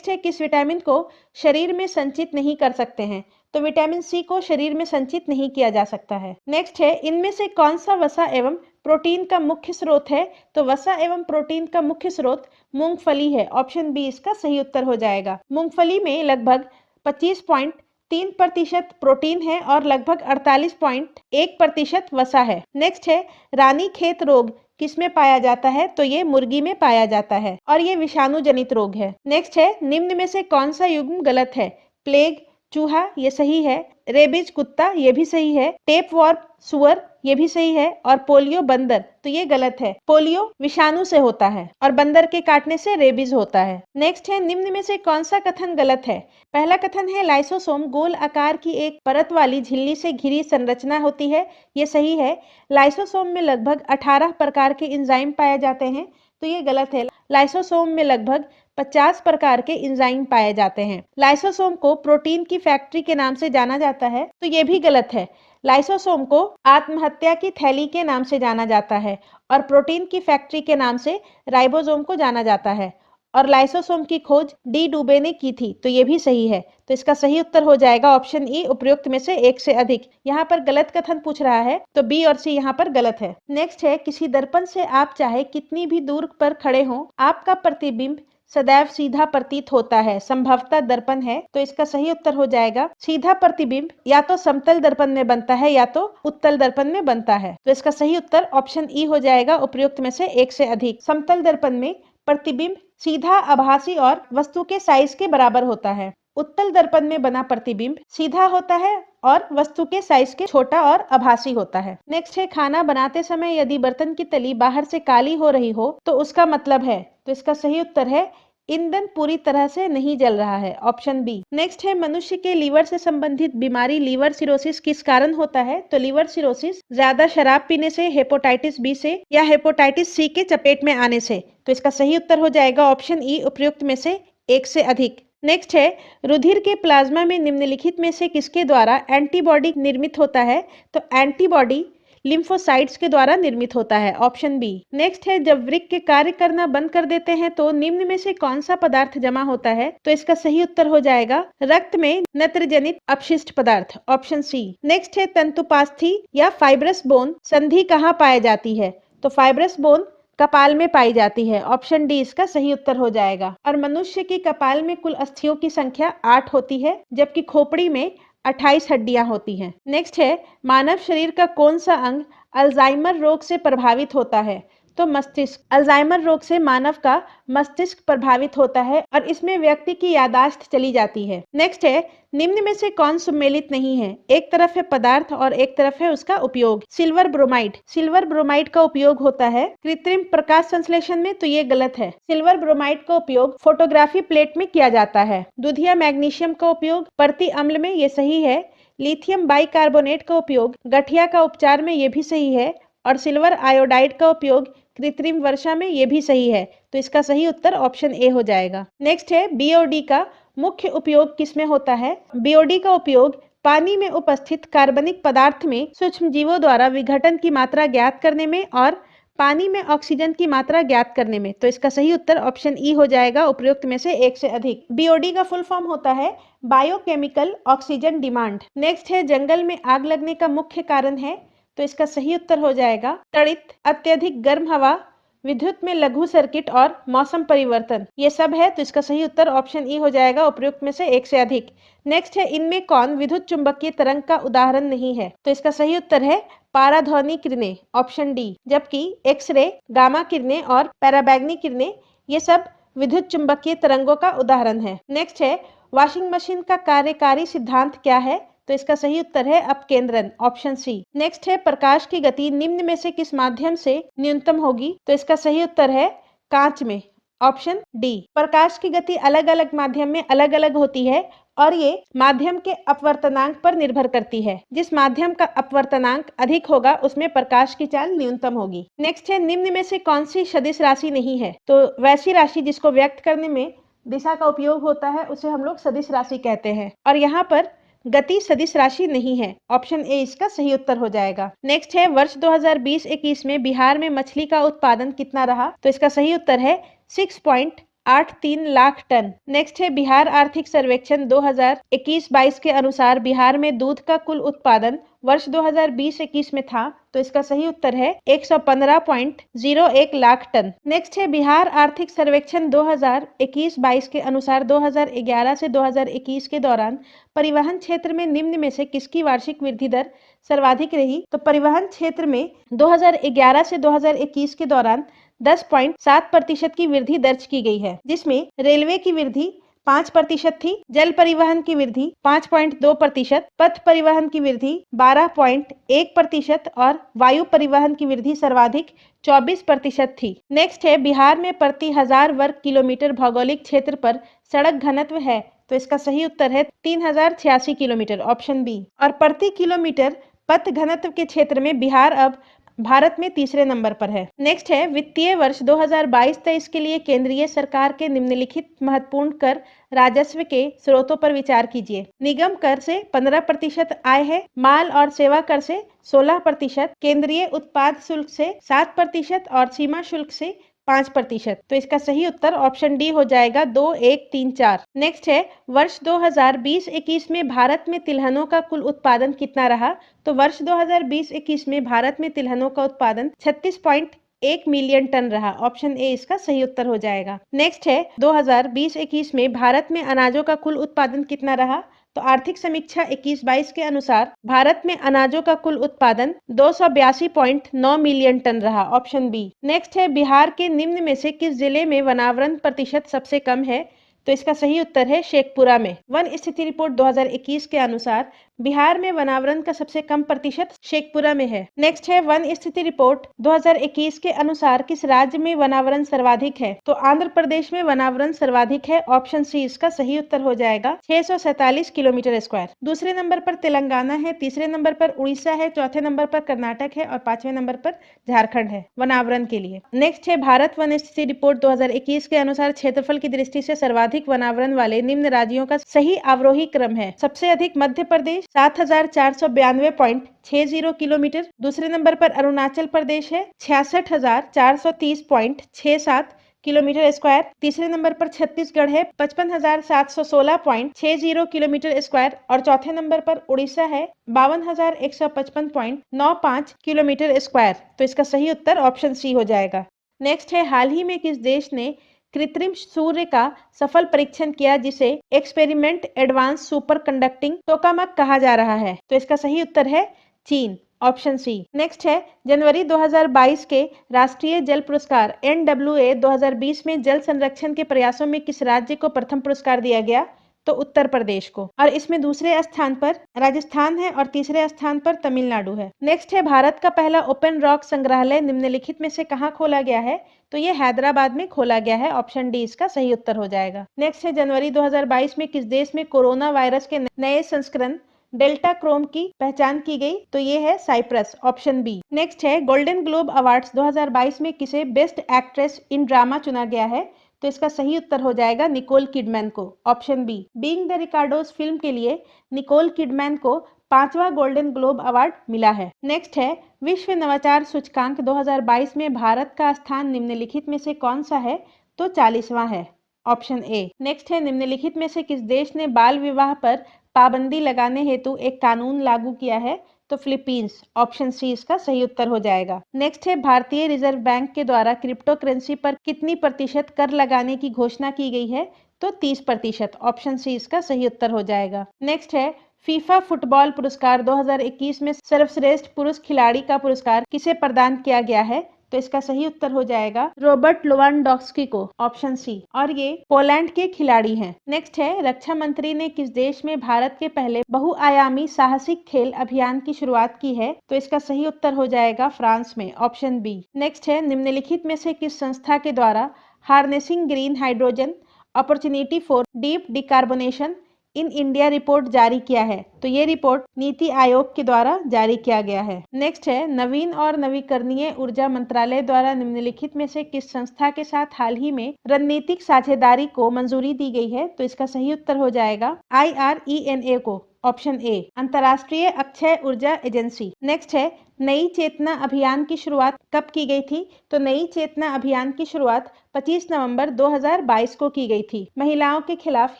है किस विटामिन को शरीर में संचित नहीं कर सकते हैं? तो विटामिन सी को शरीर में संचित नहीं किया जा सकता है। नेक्स्ट है इनमें से कौन सा वसा एवं प्रोटीन का मुख्य स्रोत है? तो वसा एवं प्रोटीन का मुख्य स्रोत मूंगफली है, ऑप्शन बी इसका सही उत्तर हो जाएगा। मूंगफली में लगभग 25.3% प्रोटीन है और लगभग 48.1% वसा है। नेक्स्ट है रानीखेत रोग किसमें पाया जाता है? तो ये मुर्गी में पाया जाता है और ये विषाणु जनित रोग है। नेक्स्ट है निम्न में से कौन सा युग्म गलत है? प्लेग चूहा, ये सही है। रेबीज कुत्ता, ये भी सही है। टेप वॉर्म सुअर, ये भी सही है। और पोलियो बंदर, तो ये गलत है। पोलियो विषाणु से होता है और बंदर के काटने से रेबीज होता है। नेक्स्ट है निम्न में से कौन सा कथन गलत है? पहला कथन है लाइसोसोम गोल आकार की एक परत वाली झिल्ली से घिरी संरचना होती है, ये सही है। लाइसोसोम में लगभग 18 प्रकार के एंजाइम पाए जाते हैं, तो ये गलत है। लाइसोसोम में लगभग 50 प्रकार के एंजाइम पाए जाते हैं। लाइसोसोम को प्रोटीन की फैक्ट्री के नाम से जाना जाता है, तो ये भी गलत है। लाइसोसोम को आत्महत्या की थैली के नाम से जाना जाता है और प्रोटीन की फैक्ट्री के नाम से राइबोसोम को जाना जाता है। और लाइसोसोम की खोज डी डुबे ने की थी, तो ये भी सही है। तो इसका सही उत्तर हो जाएगा ऑप्शन ई, उपयुक्त में से एक से अधिक। यहाँ पर गलत कथन पूछ रहा है, तो बी और सी यहाँ पर गलत है। नेक्स्ट है, किसी दर्पण से आप चाहे कितनी भी दूर पर खड़े हो, आपका प्रतिबिंब सदैव सीधा प्रतीत होता है, संभवतः दर्पण है। तो इसका सही उत्तर हो जाएगा सीधा प्रतिबिंब या तो समतल दर्पण में बनता है या तो उत्तल दर्पण में बनता है। तो इसका सही उत्तर ऑप्शन ई हो जाएगा, उपयुक्त में से एक से अधिक। समतल दर्पण में प्रतिबिंब सीधा, आभासी और वस्तु के साइज के बराबर होता है। उत्तल दर्पण में बना प्रतिबिंब सीधा होता है और वस्तु के साइज के छोटा और आभासी होता है। नेक्स्ट है, खाना बनाते समय यदि बर्तन की तली बाहर से काली हो रही हो तो उसका मतलब है। तो इसका सही उत्तर है ईंधन पूरी तरह से नहीं जल रहा है, ऑप्शन बी। नेक्स्ट है, मनुष्य के लीवर से संबंधित बीमारी लीवर सिरोसिस किस कारण होता है? तो लीवर सिरोसिस ज्यादा शराब पीने से, हेपेटाइटिस बी से या हेपेटाइटिस सी के चपेट में आने से। तो इसका सही उत्तर हो जाएगा ऑप्शन ई, उपयुक्त में से एक से अधिक। नेक्स्ट है, रुधिर के प्लाज्मा में निम्नलिखित में से किसके द्वारा एंटीबॉडी निर्मित होता है? तो एंटीबॉडी लिम्फोसाइट्स के द्वारा निर्मित होता है, ऑप्शन बी। नेक्स्ट है, जब वृक्क के कार्य करना बंद कर देते हैं तो निम्न में से कौन सा पदार्थ जमा होता है? तो इसका सही उत्तर हो जाएगा रक्त में नत्रजनित अपशिष्ट पदार्थ, ऑप्शन सी। नेक्स्ट है, तंतुपास्थी या फाइब्रस बोन संधि कहाँ पाई जाती है? तो फाइब्रस बोन कपाल में पाई जाती है, ऑप्शन डी इसका सही उत्तर हो जाएगा। और मनुष्य की कपाल में कुल अस्थियों की संख्या 8 होती है, जबकि खोपड़ी में 28 हड्डियां होती हैं। नेक्स्ट है, मानव शरीर का कौन सा अंग अल्जाइमर रोग से प्रभावित होता है? तो मस्तिष्क। अल्जाइमर रोग से मानव का मस्तिष्क प्रभावित होता है और इसमें व्यक्ति की यादाश्त चली जाती है। नेक्स्ट है, निम्न में से कौन सम्मिलित नहीं है? एक तरफ है पदार्थ और एक तरफ है उसका उपयोग। Silver bromide. सिल्वर ब्रोमाइड का उपयोग होता है कृत्रिम प्रकाश संश्लेषण में, तो ये गलत है। सिल्वर ब्रोमाइड का उपयोग फोटोग्राफी प्लेट में किया जाता है। दूधिया मैग्नीशियम का उपयोग प्रति अम्ल में, ये सही है। लिथियम बाइकार्बोनेट का उपयोग गठिया का उपचार में, ये भी सही है। और सिल्वर आयोडाइड का उपयोग कृत्रिम वर्षा में, ये भी सही है। तो इसका सही उत्तर ऑप्शन ए हो जाएगा। नेक्स्ट है, बीओडी का मुख्य उपयोग किसमें होता है? बीओडी का उपयोग पानी में उपस्थित कार्बनिक पदार्थ में सूक्ष्म जीवों द्वारा विघटन की मात्रा ज्ञात करने में और पानी में ऑक्सीजन की मात्रा ज्ञात करने में। तो इसका सही उत्तर ऑप्शन ई हो जाएगा, उपयुक्त में से एक से अधिक। बीओडी का फुल फॉर्म होता है बायोकेमिकल ऑक्सीजन डिमांड। नेक्स्ट है, जंगल में आग लगने का मुख्य कारण है? तो इसका सही उत्तर हो जाएगा तड़ित, अत्यधिक गर्म हवा, विद्युत में लघु सर्किट और मौसम परिवर्तन, ये सब है। तो इसका सही उत्तर ऑप्शन ई हो जाएगा, उपयुक्त में से एक से अधिक। नेक्स्ट है, इनमें कौन विद्युत चुंबकीय तरंग का उदाहरण नहीं है? तो इसका सही उत्तर है पाराध्वनि किरणें, ऑप्शन डी। जबकि एक्सरे, गामा किरणें और पैराबैंगनी किरणें, ये सब विद्युत चुंबकीय तरंगों का उदाहरण है। नेक्स्ट है, वॉशिंग मशीन का कार्यकारी सिद्धांत क्या है? तो इसका सही उत्तर है अपकेंद्रन, ऑप्शन सी। नेक्स्ट है, प्रकाश की गति निम्न में से किस माध्यम से न्यूनतम होगी? तो इसका सही उत्तर है कांच में, ऑप्शन डी। प्रकाश की गति अलग अलग माध्यम में अलग अलग होती है और ये माध्यम के अपवर्तनांक पर निर्भर करती है। जिस माध्यम का अपवर्तनांक अधिक होगा उसमें प्रकाश की चाल न्यूनतम होगी। नेक्स्ट है, निम्न में से कौन सी सदिश राशि नहीं है? तो वैसी राशि जिसको व्यक्त करने में दिशा का उपयोग होता है उसे हम लोग सदिश राशि कहते हैं, और यहाँ पर गति सदिश राशि नहीं है, ऑप्शन ए इसका सही उत्तर हो जाएगा। नेक्स्ट है, वर्ष 2020-21 में बिहार में मछली का उत्पादन कितना रहा? तो इसका सही उत्तर है 6.83 लाख टन। नेक्स्ट है, बिहार आर्थिक सर्वेक्षण 2021-22 के अनुसार बिहार में दूध का कुल उत्पादन वर्ष 2020-21 में था। तो इसका सही उत्तर है 115.01 लाख टन। नेक्स्ट है, बिहार आर्थिक सर्वेक्षण 2021-22 के अनुसार 2011 से 2021 के दौरान परिवहन क्षेत्र में निम्न में से किसकी वार्षिक वृद्धि दर सर्वाधिक रही? तो परिवहन क्षेत्र में 2011 से 2021 के दौरान 10.7% की वृद्धि दर्ज की गई है, जिसमें रेलवे की वृद्धि 5% थी, जल परिवहन की वृद्धि 5.2%, पथ परिवहन की वृद्धि 12.1% और वायु परिवहन की वृद्धि सर्वाधिक 24% थी। नेक्स्ट है, बिहार में प्रति 1000 वर्ग किलोमीटर भौगोलिक क्षेत्र पर सड़क घनत्व है? तो इसका सही उत्तर है 3086 किलोमीटर, ऑप्शन बी। और प्रति किलोमीटर पथ घनत्व के क्षेत्र में बिहार अब भारत में तीसरे नंबर पर है। नेक्स्ट है, वित्तीय वर्ष 2022-23 के लिए केंद्रीय सरकार के निम्नलिखित महत्वपूर्ण कर राजस्व के स्रोतों पर विचार कीजिए। निगम कर से 15% आय है, माल और सेवा कर से 16%, केंद्रीय उत्पाद शुल्क से 7% और सीमा शुल्क से 5%। तो इसका सही उत्तर ऑप्शन डी हो जाएगा 2, 1, 3, 4। नेक्स्ट है वर्ष 2020-21 में भारत में तिलहनों का कुल उत्पादन कितना रहा? तो वर्ष 2020-21 में भारत में तिलहनों का उत्पादन 36.1 मिलियन टन रहा। ऑप्शन ए इसका सही उत्तर हो जाएगा। नेक्स्ट है 2020-21 में भारत में अनाजों का कुल उत्पादन कितना रहा? तो आर्थिक समीक्षा 21-22 के अनुसार भारत में अनाजों का कुल उत्पादन 282.9 मिलियन टन रहा। Option B. नेक्स्ट है बिहार के निम्न में से किस जिले में वनावरण प्रतिशत सबसे कम है? तो इसका सही उत्तर है शेखपुरा में। वन स्थिति रिपोर्ट 2021 के अनुसार बिहार में वनावरण का सबसे कम प्रतिशत शेखपुरा में है। नेक्स्ट है वन स्थिति रिपोर्ट 2021 के अनुसार किस राज्य में वनावरण सर्वाधिक है? तो आंध्र प्रदेश में वनावरण सर्वाधिक है। ऑप्शन सी इसका सही उत्तर हो जाएगा 647 किलोमीटर स्क्वायर। दूसरे नंबर पर तेलंगाना है, तीसरे नंबर पर उड़ीसा है, चौथे नंबर पर कर्नाटक है और पांचवें नंबर पर झारखंड है वनावरण के लिए। नेक्स्ट है भारत वन स्थिति रिपोर्ट 2021 के अनुसार क्षेत्रफल की दृष्टि से सर्वाधिक वनावरण वाले निम्न राज्यों का सही अवरोही क्रम है। सबसे अधिक मध्य प्रदेश 7,492.60 किलोमीटर। दूसरे नंबर पर अरुणाचल प्रदेश है 66,430.67 किलोमीटर स्क्वायर। तीसरे नंबर पर छत्तीसगढ़ है 55,716.60 किलोमीटर स्क्वायर और चौथे नंबर पर उड़ीसा है 52,155.95 किलोमीटर स्क्वायर। तो इसका सही उत्तर ऑप्शन सी हो जाएगा। नेक्स्ट है हाल ही में किस देश ने कृत्रिम सूर्य का सफल परीक्षण किया जिसे experiment advance super conducting tokamak कहा जा रहा है? तो इसका सही उत्तर है चीन। Option C. नेक्स्ट है जनवरी 2022 के राष्ट्रीय जल पुरस्कार NWA 2020 में जल संरक्षण के प्रयासों में किस राज्य को प्रथम पुरस्कार दिया गया? तो उत्तर प्रदेश को। और इसमें दूसरे स्थान पर राजस्थान है और तीसरे स्थान पर तमिलनाडु है। नेक्स्ट है भारत का पहला ओपन रॉक संग्रहालय निम्नलिखित में से कहाँ खोला गया है? तो ये हैदराबाद में खोला गया है। ऑप्शन डी इसका सही उत्तर हो जाएगा। नेक्स्ट है जनवरी 2022 में किस देश में कोरोना वायरस के नए संस्करण डेल्टा क्रोम की पहचान की गई? तो ये है साइप्रस। Option B. नेक्स्ट है गोल्डन ग्लोब अवार्ड्स 2022 में किसे बेस्ट एक्ट्रेस इन ड्रामा चुना गया है? तो इसका सही उत्तर हो जाएगा निकोल किडमैन को। Option B. Being the Ricardos film के लिए निकोल किडमैन को 5वां गोल्डन ग्लोब अवार्ड मिला है। नेक्स्ट है विश्व नवाचार सूचकांक 2022 में भारत का स्थान निम्नलिखित में से कौन सा है? तो 40वां है। Option A. नेक्स्ट है निम्नलिखित में से किस देश ने बाल विवाह पर पाबंदी लगाने हेतु एक कानून लागू किया है? तो फिलीपींस। ऑप्शन सी इसका सही उत्तर हो जाएगा। नेक्स्ट है भारतीय रिजर्व बैंक के द्वारा क्रिप्टो करेंसी पर कितनी प्रतिशत कर लगाने की घोषणा की गई है? तो 30%। ऑप्शन सी इसका सही उत्तर हो जाएगा। नेक्स्ट है फीफा फुटबॉल पुरस्कार 2021 में सर्वश्रेष्ठ पुरुष खिलाड़ी का पुरस्कार किसे प्रदान किया गया है? तो इसका सही उत्तर हो जाएगा रॉबर्ट लेवांडोव्स्की को। Option C. और ये पोलैंड के खिलाड़ी हैं। नेक्स्ट है रक्षा मंत्री ने किस देश में भारत के पहले बहुआयामी साहसिक खेल अभियान की शुरुआत की है? तो इसका सही उत्तर हो जाएगा फ्रांस में। Option B. नेक्स्ट है निम्नलिखित में से किस संस्था के द्वारा harnessing green hydrogen opportunity for deep decarbonisation in India report जारी किया है? तो ये रिपोर्ट नीति आयोग के द्वारा जारी किया गया है। नेक्स्ट है नवीन और नवीकरणीय ऊर्जा मंत्रालय द्वारा निम्नलिखित में से किस संस्था के साथ हाल ही में रणनीतिक साझेदारी को मंजूरी दी गई है? तो इसका सही उत्तर हो जाएगा IRENA को। Option A. अंतर्राष्ट्रीय अक्षय ऊर्जा एजेंसी। नेक्स्ट है नई चेतना अभियान की शुरुआत कब की गई थी? तो नई चेतना अभियान की शुरुआत 25 नवंबर 2022 को की गई थी। महिलाओं के खिलाफ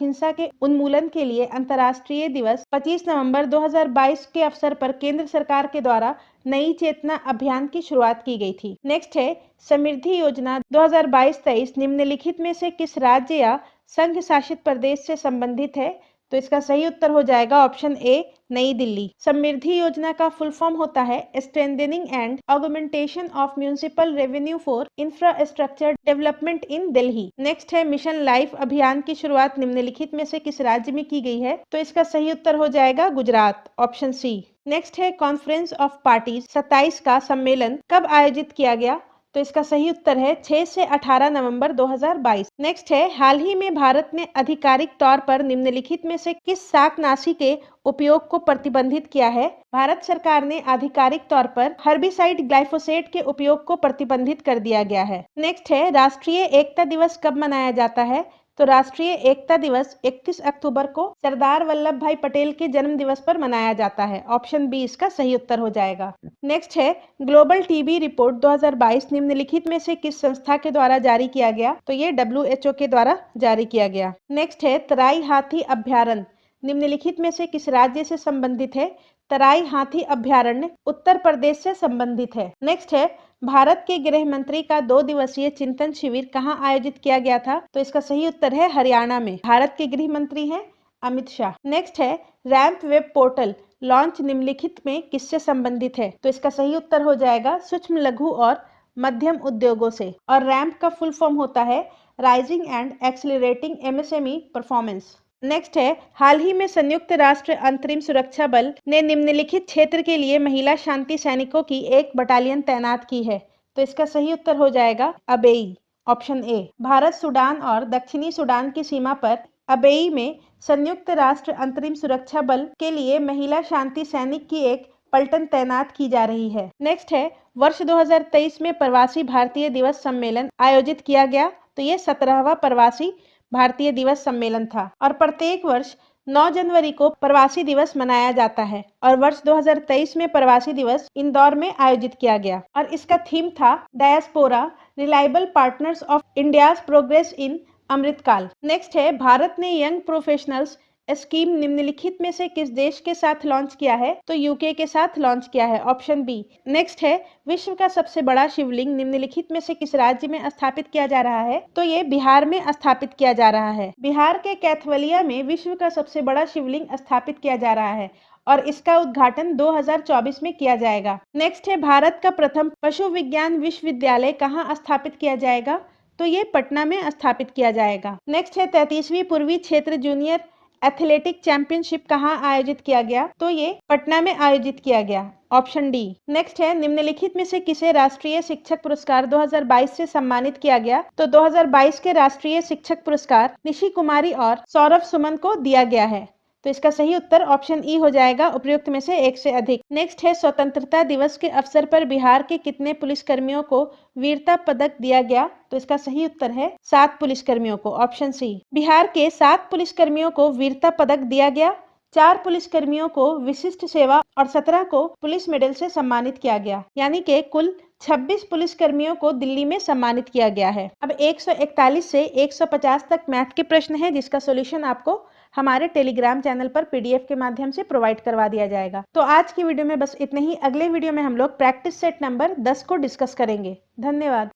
हिंसा के उन्मूलन के लिए अंतर्राष्ट्रीय दिवस 25 नवंबर 2022 के अवसर पर केंद्र सरकार के द्वारा नई चेतना अभियान की शुरुआत की गई थी। नेक्स्ट है समृद्धि योजना 2022-23 निम्नलिखित में से किस राज्य या संघ शासित प्रदेश से संबंधित है? तो इसका सही उत्तर हो जाएगा ऑप्शन ए नई दिल्ली। समृद्धि योजना का फुल फॉर्म होता है strengthening and augmentation of municipal revenue for infrastructure development in Delhi. Next है मिशन लाइफ अभियान की शुरुआत निम्नलिखित में से किस राज्य में की गई है? तो इसका सही उत्तर हो जाएगा गुजरात। Option C. नेक्स्ट है कॉन्फ्रेंस ऑफ पार्टीज 27 का सम्मेलन कब आयोजित किया गया? तो इसका सही उत्तर है 6 से 18 नवंबर 2022। नेक्स्ट है हाल ही में भारत ने आधिकारिक तौर पर निम्नलिखित में से किस शाकनाशी के उपयोग को प्रतिबंधित किया है? भारत सरकार ने आधिकारिक तौर पर हर्बिसाइड ग्लाइफोसेट के उपयोग को प्रतिबंधित कर दिया गया है। नेक्स्ट है राष्ट्रीय एकता दिवस कब मनाया जाता है? तो राष्ट्रीय एकता दिवस 31 अक्टूबर को सरदार वल्लभ भाई पटेल के जन्म दिवस पर मनाया जाता है। ऑप्शन बी इसका सही उत्तर हो जाएगा। नेक्स्ट है ग्लोबल टीबी रिपोर्ट 2022 निम्नलिखित में से किस संस्था के द्वारा जारी किया गया? तो ये WHO के द्वारा जारी किया गया। नेक्स्ट है तराई हाथी अभ्यारण्य निम्नलिखित में से किस राज्य से संबंधित है? तराई हाथी अभ्यारण्य उत्तर प्रदेश से संबंधित है। नेक्स्ट है भारत के गृह मंत्री का 2 दिवसीय चिंतन शिविर कहाँ आयोजित किया गया था? तो इसका सही उत्तर है हरियाणा में। भारत के गृह मंत्री हैं अमित शाह। नेक्स्ट है रैंप वेब पोर्टल लॉन्च निम्नलिखित में किससे संबंधित है? तो इसका सही उत्तर हो जाएगा सूक्ष्म लघु और मध्यम उद्योगों से। और रैंप का फुल फॉर्म होता है rising and accelerating MSME performance. Next है हाल ही में संयुक्त राष्ट्र अंतरिम सुरक्षा बल ने निम्नलिखित क्षेत्र के लिए महिला शांति सैनिकों की एक बटालियन तैनात की है। तो इसका सही उत्तर हो जाएगा Abyei. Option A. Bharat Sudan और दक्षिणी सूडान की सीमा पर अबेई में संयुक्त राष्ट्र अंतरिम सुरक्षा बल के लिए महिला शांति सैनिक की एक पलटन तैनात की जा रही है। नेक्स्ट है वर्ष 2023 में प्रवासी भारतीय दिवस सम्मेलन आयोजित किया गया। तो ये 17वां प्रवासी भारतीय दिवस सम्मेलन था और प्रत्येक वर्ष 9 जनवरी को प्रवासी दिवस मनाया जाता है और वर्ष 2023 में प्रवासी दिवस इंदौर में आयोजित किया गया और इसका थीम था diaspora reliable partners of India's progress in Amritkaal. Next है भारत ने यंग प्रोफेशनल्स स्कीम निम्नलिखित में से किस देश के साथ लॉन्च किया है? तो यूके के साथ लॉन्च किया है। Option B. नेक्स्ट है विश्व का सबसे बड़ा शिवलिंग निम्नलिखित में से किस राज्य में स्थापित किया जा रहा है? तो ये बिहार में स्थापित किया जा रहा है। बिहार के कैथवलिया में विश्व का सबसे बड़ा शिवलिंग स्थापित किया जा रहा है और इसका उद्घाटन 2024 में किया जाएगा। नेक्स्ट है भारत का प्रथम पशु विज्ञान विश्वविद्यालय कहाँ स्थापित किया जाएगा? तो ये पटना में स्थापित किया जाएगा। नेक्स्ट है 33वीं पूर्वी क्षेत्र जूनियर एथलेटिक चैंपियनशिप कहाँ आयोजित किया गया? तो ये पटना में आयोजित किया गया। Option D. नेक्स्ट है निम्नलिखित में से किसे राष्ट्रीय शिक्षक पुरस्कार 2022 से सम्मानित किया गया? तो 2022 के राष्ट्रीय शिक्षक पुरस्कार निशी कुमारी और सौरभ सुमन को दिया गया है। तो इसका सही उत्तर ऑप्शन ई हो जाएगा उपयुक्त में से एक से अधिक। नेक्स्ट है स्वतंत्रता दिवस के अवसर पर बिहार के कितने पुलिसकर्मियों को वीरता पदक दिया गया? तो इसका सही उत्तर है 7 पुलिसकर्मियों को। ऑप्शन सी। बिहार के 7 पुलिसकर्मियों को वीरता पदक दिया गया, 4 पुलिसकर्मियों को विशिष्ट सेवा और 17 को पुलिस मेडल से सम्मानित किया गया, यानी कि कुल 26 पुलिसकर्मियों को दिल्ली में सम्मानित किया गया है। अब 141 से 150 तक मैथ के प्रश्न है जिसका सॉल्यूशन आपको हमारे टेलीग्राम चैनल पर PDF के माध्यम से प्रोवाइड करवा दिया जाएगा। तो आज की वीडियो में बस इतने ही। अगले वीडियो में हम लोग प्रैक्टिस सेट नंबर 10 को डिस्कस करेंगे। धन्यवाद।